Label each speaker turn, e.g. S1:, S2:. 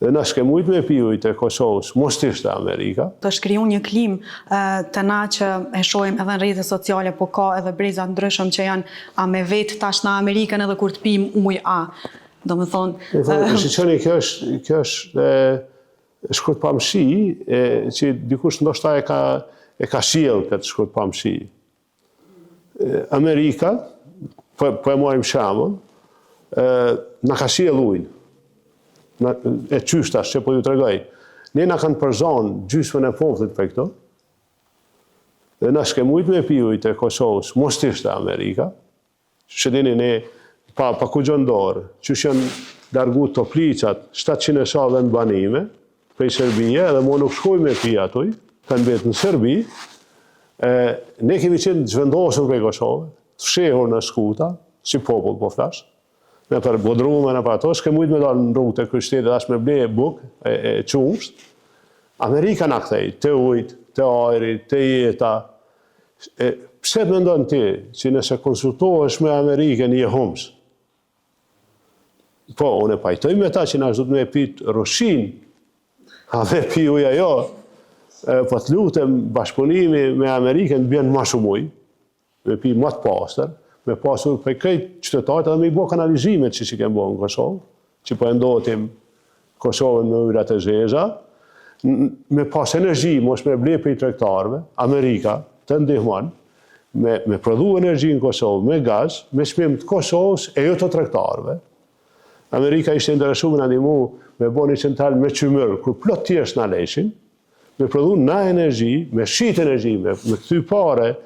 S1: Na s'ke mujt me pi ujtë e Kosovës, mos t'ishte Amerika.
S2: Të shkriju një klim të na që e shohim edhe në rrjetet sociale, po ka edhe breza ndryshëm që janë a me vetë tash në Amerikën edhe kur t'pim ujë a. Do me thonë...
S1: Shqyqeni, kjo është shkurtpamësi që dikush ndoshta e ka sjellë këtë shkurtpamësi. Amerika, po e mojmë shembull, na ka sjellë ujin. E qyshtash që po ju tregoj. Ne na kanë përzonë gjysmën e popullit për këto. Dhe na s'ke mujt me pi ujtë e Kosovës, mos t'ishte Amerika. Që dini ne pa ku gjëndorë, që janë largu toplicat, 700 save në banime, prej Serbia, edhe mo nuk shkoj me pi atuj, kanë betë në Serbi, ne kemi qenë zhvendosur prej Kosovë, të fshehur në skuta, si popull po flash, në për bodrume, në për ato, s'ke mujt me dalë në rrugë të kështetit, as me ble e buk, e qumsht. Amerika na kthej, të ujt, të ajri, të jeta. Pse të mendon ti që nëse konsultohesh me Amerikën je humës? Po, unë e pajtoj me ta që na është du të me pit rushin, a me pi uja jo, po të lutem bashkëpunimi me Amerikën bjen ma shumë ujë, me pi ma të pastër, me pasur për krejt qytetarët edhe me i bo kanalizimet që kemë bo në Kosovë, që po endotim Kosovën me ujrat e zeza, me pas energji, mos me ble për i tregtarëve, Amerika të ndihmon, me prodhu energji në Kosovë, me gaz, me çmim të Kosovës e jo të tregtarëve. Amerika ishte interesuar në ndihmu me bo një central me qymër, kur plot tjerë na leshin, me prodhu na energji, me shit energji, me kthy pare,